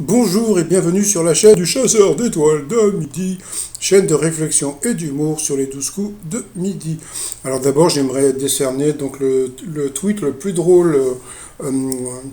Bonjour et bienvenue sur la chaîne du chasseur d'étoiles de midi, chaîne de réflexion et d'humour sur les 12 coups de midi. Alors d'abord j'aimerais décerner donc le tweet le plus drôle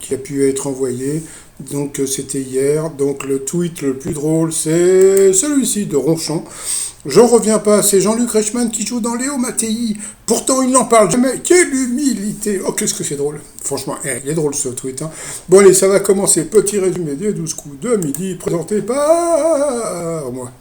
qui a pu être envoyé. Donc c'était hier. Donc le tweet le plus drôle c'est celui-ci de Ronchon. J'en reviens pas, c'est Jean-Luc Reichmann qui joue dans Léo Mattei. Pourtant, il n'en parle jamais. Quelle humilité. Oh, qu'est-ce que c'est drôle. Franchement, il est drôle ce tweet. Hein. Bon, allez, ça va commencer. Petit résumé des 12 coups de midi, présenté par moi.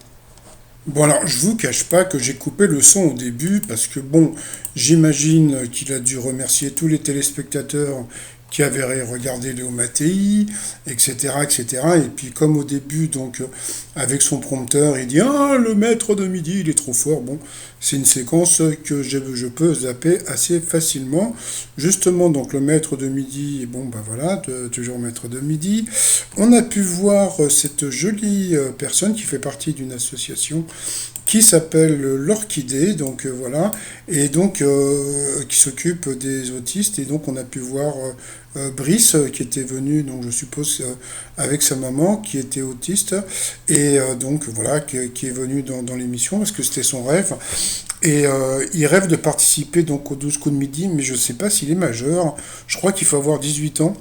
Bon, alors, je vous cache pas que j'ai coupé le son au début, parce que, bon, j'imagine qu'il a dû remercier tous les téléspectateurs qui avaient regardé Léo Mattei, etc., etc. Et cetera. Et puis, comme au début, donc, avec son prompteur, il dit «Ah, le maître de midi, il est trop fort». Bon, c'est une séquence que je peux zapper assez facilement. Justement, donc, le maître de midi, bon, ben voilà, toujours maître de midi. On a pu voir cette jolie personne qui fait partie d'une association qui s'appelle l'Orchidée, donc voilà, et donc qui s'occupe des autistes. Et donc on a pu voir Brice qui était venu, donc je suppose avec sa maman qui était autiste, et donc voilà, qui est venu dans l'émission parce que c'était son rêve. Et il rêve de participer donc aux 12 coups de midi, mais je ne sais pas s'il est majeur. Je crois qu'il faut avoir 18 ans.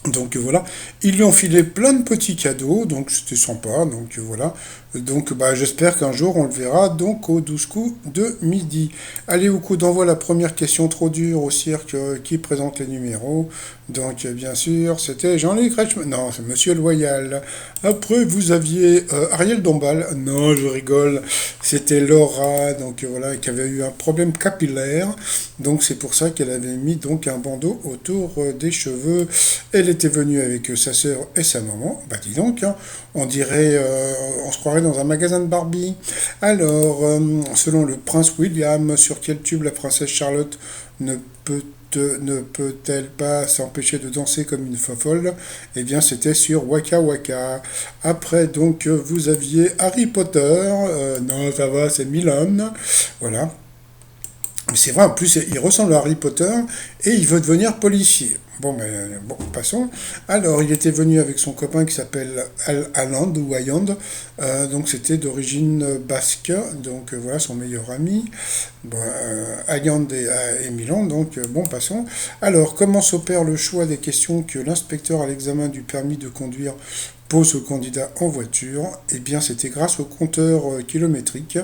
Donc voilà, ils lui ont filé plein de petits cadeaux, donc c'était sympa, donc voilà. Donc bah, j'espère qu'un jour on le verra donc aux 12 coups de midi. Allez, au coup d'envoi, la première question trop dure au cirque qui présente les numéros. Donc bien sûr, c'était Jean-Luc Reichmann. Non, c'est Monsieur Loyal. Après, vous aviez Ariel Dombal. Non, je rigole. C'était Laura, donc voilà, qui avait eu un problème capillaire. Donc c'est pour ça qu'elle avait mis donc un bandeau autour des cheveux. Elle était venue avec sa sœur et sa maman. Bah dis donc, hein, on dirait, on se croirait dans un magasin de Barbie. Alors, selon le prince William, sur quel tube la princesse Charlotte ne peut ne peut-elle pas s'empêcher de danser comme une fofolle? Eh bien, c'était sur Waka Waka. Après, donc, vous aviez Harry Potter. Non, ça va, c'est Milan. Voilà. Mais c'est vrai, en plus, il ressemble à Harry Potter et il veut devenir policier. Bon, ben, bon, passons. Alors, il était venu avec son copain qui s'appelle Aland ou Ayand. Donc, c'était d'origine basque. Donc, voilà, son meilleur ami. Bon, Ayand et Milan. Donc, bon, passons. Alors, comment s'opère le choix des questions que l'inspecteur à l'examen du permis de conduire pose au candidat en voiture? Eh bien, c'était grâce au compteur kilométrique.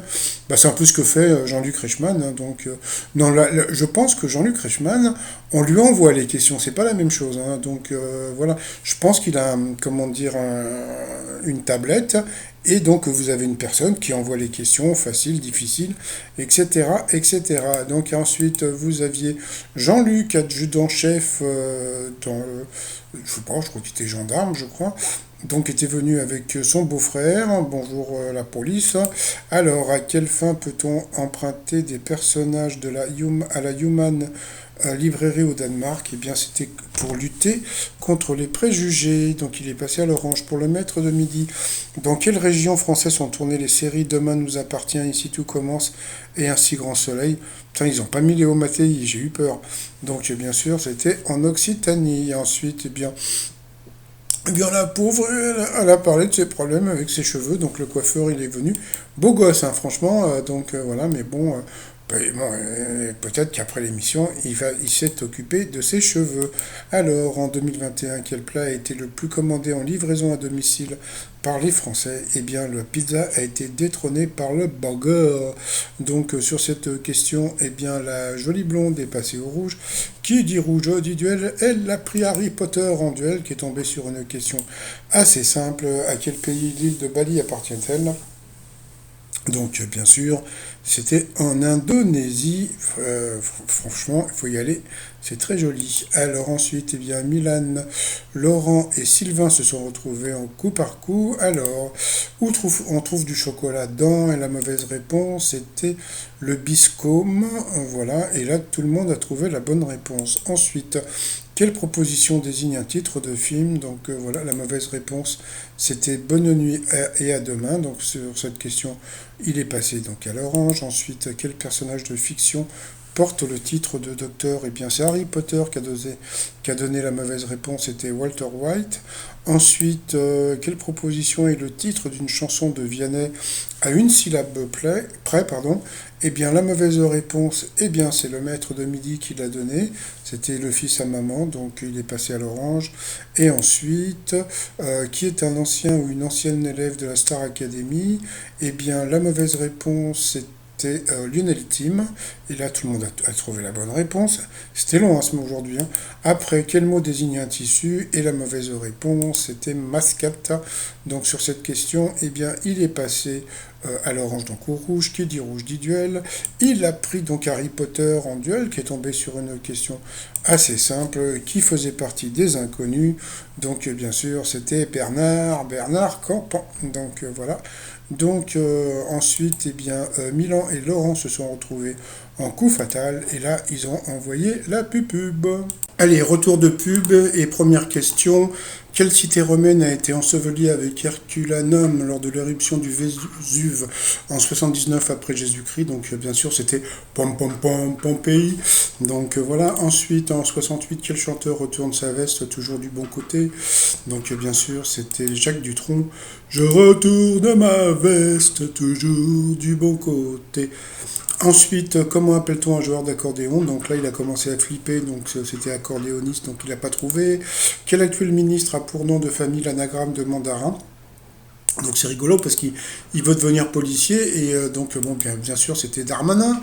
Bah, c'est un peu ce que fait Jean-Luc Reichmann. Hein, donc, non, je pense que Jean-Luc Reichmann, on lui envoie les questions, c'est pas la même chose. Hein, donc, voilà, je pense qu'il a, comment dire, une tablette. Et donc, vous avez une personne qui envoie les questions faciles, difficiles, etc., etc. Donc, ensuite, vous aviez Jean-Luc, adjudant-chef dans, je sais pas, je crois qu'il était gendarme, je crois, donc était venu avec son beau-frère. Bonjour la police. Alors, à quelle fin peut-on emprunter des personnages à la Human librairie au Danemark? Eh bien, c'était pour lutter contre les préjugés. Donc, il est passé à l'orange pour le maître de midi. Dans quelle région française sont tournées les séries Demain nous appartient, Ici tout commence et Un si grand soleil? Putain, ils n'ont pas mis Léo Mattei, j'ai eu peur. Donc, bien sûr, c'était en Occitanie. Et ensuite, eh bien, la pauvre, elle a parlé de ses problèmes avec ses cheveux, donc le coiffeur, il est venu. Beau gosse, hein, franchement, donc voilà, mais bon, peut-être qu'après l'émission, il s'est occupé de ses cheveux. Alors, en 2021, quel plat a été le plus commandé en livraison à domicile par les Français? Eh bien, la pizza a été détrônée par le burger. Donc, sur cette question, eh bien, la jolie blonde est passée au rouge. Qui dit rouge dit duel? Elle a pris Harry Potter en duel, qui est tombé sur une question assez simple. À quel pays l'île de Bali appartient-elle? Donc, bien sûr, c'était en Indonésie. Franchement, il faut y aller. C'est très joli. Alors ensuite, eh bien, Milan, Laurent et Sylvain se sont retrouvés en coup par coup. Alors, on trouve du chocolat dans? Et la mauvaise réponse était le biscôme. Voilà. Et là, tout le monde a trouvé la bonne réponse. Ensuite, quelle proposition désigne un titre de film? Donc voilà, la mauvaise réponse, c'était Bonne nuit et à demain. Donc sur cette question, il est passé donc à l'orange. Ensuite, quel personnage de fiction porte le titre de docteur? Eh bien, c'est Harry Potter qui a donné la mauvaise réponse, c'était Walter White. Ensuite, quelle proposition est le titre d'une chanson de Vianney à une syllabe près, pardon? Eh bien, la mauvaise réponse, eh bien, c'est le maître de midi qui l'a donné. C'était le fils à maman, donc il est passé à l'orange. Et ensuite, qui est un ancien ou une ancienne élève de la Star Academy? Eh bien, la mauvaise réponse, c'était Lionel Tim. Et là, tout le monde a trouvé la bonne réponse. C'était long, hein, ce mot aujourd'hui, hein. Après, quel mot désigne un tissu? Et la mauvaise réponse, c'était mascate. Donc, sur cette question, eh bien, il est passé à l'orange, donc au rouge. Qui dit rouge dit duel. Il a pris donc Harry Potter en duel, qui est tombé sur une question assez simple, qui faisait partie des inconnus. Donc, bien sûr, c'était Bernard Campan. Donc, voilà. Donc ensuite, eh bien, Milan et Laurent se sont retrouvés en coup fatal et là, ils ont envoyé la pub. Allez, retour de pub et première question. Quelle cité romaine a été ensevelie avec Herculanum lors de l'éruption du Vésuve en 79 après Jésus-Christ? Donc bien sûr, c'était Pompéi. Donc voilà. Ensuite, en 68, quel chanteur retourne sa veste toujours du bon côté? Donc bien sûr, c'était Jacques Dutronc. Je retourne ma veste toujours du bon côté. Ensuite, comment appelle-t-on un joueur d'accordéon? Donc là, il a commencé à flipper, donc c'était accordéoniste, donc il n'a pas trouvé. Quel actuel ministre a pour nom de famille l'anagramme de mandarin? Donc c'est rigolo parce qu'il veut devenir policier et donc bon bien sûr c'était Darmanin,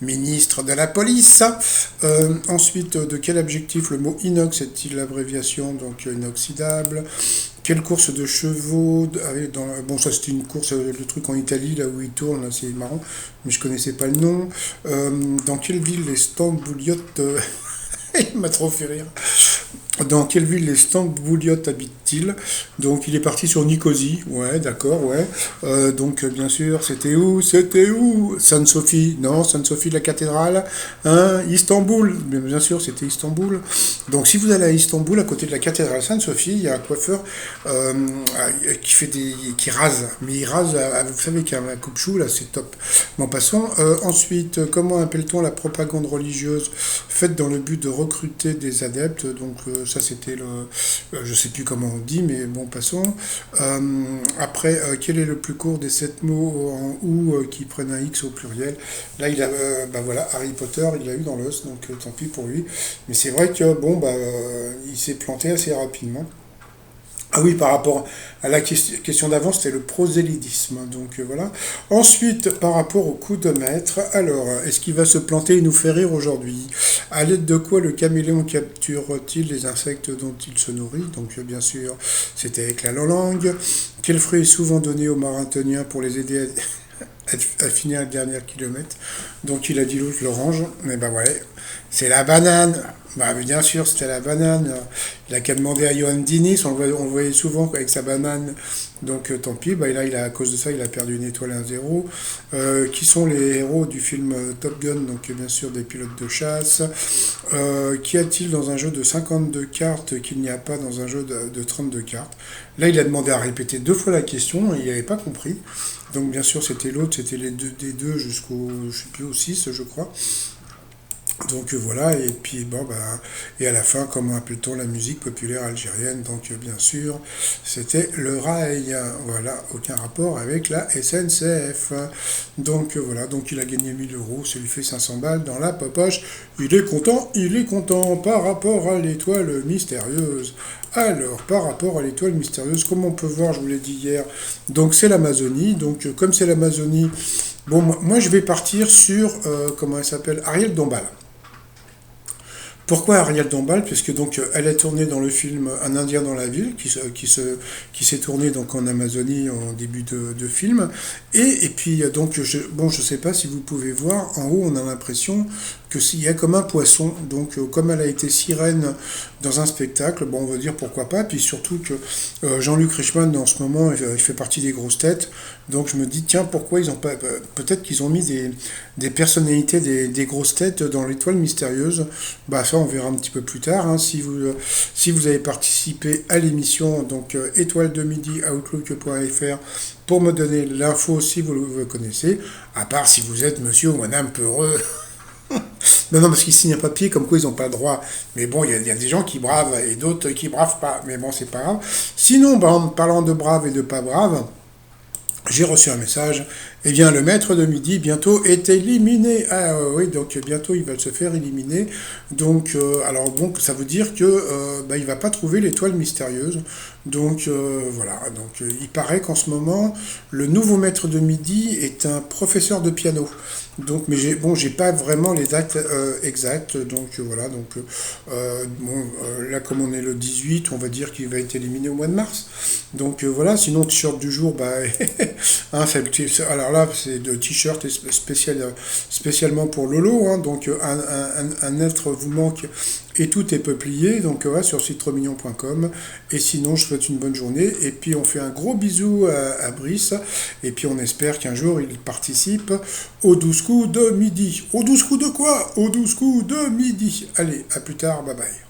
ministre de la police. Ensuite de quel adjectif le mot inox est-il l'abréviation? Donc inoxydable. Quelle course de chevaux bon ça c'était une course le truc en Italie là où il tourne là, c'est marrant mais je connaissais pas le nom. Dans quelle ville les Stambouliotes il m'a trop fait rire. Dans quelle ville les Stambouliotes habitent-ils? Donc il est parti sur Nicosie, ouais, d'accord, ouais. Donc bien sûr, c'était où? C'était où? Sainte-Sophie, non, Sainte-Sophie de la cathédrale, hein, Istanbul, bien sûr, c'était Istanbul. Donc si vous allez à Istanbul, à côté de la cathédrale Sainte-Sophie, il y a un coiffeur qui rase, mais il rase, vous savez qu'il y a un coupe-chou, là, c'est top. Bon, passons. Ensuite, comment appelle-t-on la propagande religieuse faite dans le but de recruter des adeptes? Donc ça c'était je sais plus comment on dit, mais bon, passons. Après, quel est le plus court des 7 mots en ou qui prennent un X au pluriel? Là, il a, voilà, Harry Potter, il l'a eu dans l'os, donc tant pis pour lui. Mais c'est vrai que, bon, il s'est planté assez rapidement. Ah oui, par rapport à la question d'avant, c'était le prosélytisme. Donc voilà. Ensuite, par rapport au coup de maître, alors, est-ce qu'il va se planter et nous faire rire aujourd'hui? À l'aide de quoi le caméléon capture-t-il les insectes dont il se nourrit? Donc bien sûr, c'était avec la langue. Quel fruit est souvent donné aux marathoniens pour les aider à finir le dernier kilomètre? Donc il a dit l'autre, l'orange. Mais ben voilà, c'est la banane. Bah bien sûr, c'était la banane. Il a qu'à demander à Johan Diniz, on le voyait souvent avec sa banane. Donc tant pis, là, à cause de ça, il a perdu une étoile 1-0. Qui sont les héros du film Top Gun? Donc bien sûr des pilotes de chasse. Qu'y a-t-il dans un jeu de 52 cartes qu'il n'y a pas dans un jeu de 32 cartes? Là, il a demandé à répéter 2 fois la question et il n'avait pas compris. Donc bien sûr, c'était l'autre, c'était les des deux jusqu'au, je sais plus, au 6, je crois. Donc voilà, et puis et à la fin, comment appelle-t-on la musique populaire algérienne? Donc bien sûr, c'était le rail. Voilà, aucun rapport avec la SNCF. Donc voilà, donc il a gagné 1 000 euros, ça lui fait 500 balles dans la poche. Il est content par rapport à l'étoile mystérieuse. Alors, par rapport à l'étoile mystérieuse, comme on peut voir, je vous l'ai dit hier, donc c'est l'Amazonie. Donc comme c'est l'Amazonie, bon, moi je vais partir sur, comment elle s'appelle? Ariel Dombal. Pourquoi Ariel Dombal? Puisque donc elle a tourné dans le film Un Indien dans la ville, qui s'est tourné donc en Amazonie en début de film. Et puis donc je sais pas si vous pouvez voir, en haut on a l'impression que s'il y a comme un poisson. Donc comme elle a été sirène dans un spectacle, bon on va dire pourquoi pas. Puis surtout que Jean-Luc Reichmann en ce moment il fait partie des grosses têtes. Donc je me dis tiens pourquoi ils ont pas, peut-être qu'ils ont mis des personnalités des grosses têtes dans l'étoile mystérieuse. Bah ça on verra un petit peu plus tard, hein, si vous avez participé à l'émission, donc étoile de midi outlook.fr pour me donner l'info si vous le connaissez, à part si vous êtes monsieur ou madame Peureux. Non, non, parce qu'ils signent un papier comme quoi ils n'ont pas le droit. Mais bon, il y a des gens qui bravent et d'autres qui bravent pas. Mais bon, c'est pas grave. Sinon, bah, en parlant de braves et de pas braves, j'ai reçu un message. Eh bien, le maître de midi bientôt est éliminé. Ah oui, donc bientôt il va se faire éliminer. Donc, donc ça veut dire que il va pas trouver l'étoile mystérieuse. Donc voilà. Donc il paraît qu'en ce moment, le nouveau maître de midi est un professeur de piano. Donc, mais j'ai pas vraiment les dates exactes. Donc voilà. Donc là, comme on est le 18, on va dire qu'il va être éliminé au mois de mars. Donc voilà. Sinon, t-shirt du jour, bah hein, alors là, c'est de t-shirt spécialement pour Lolo. Hein, donc un être vous manque et tout est peuplier. Donc ouais, sur citromignon.com. Et sinon, je souhaite une bonne journée. Et puis on fait un gros bisou à Brice. Et puis on espère qu'un jour il participe au 12 coups de midi. Au 12 coups de quoi? Au 12 coups de midi. Allez, à plus tard, bye bye.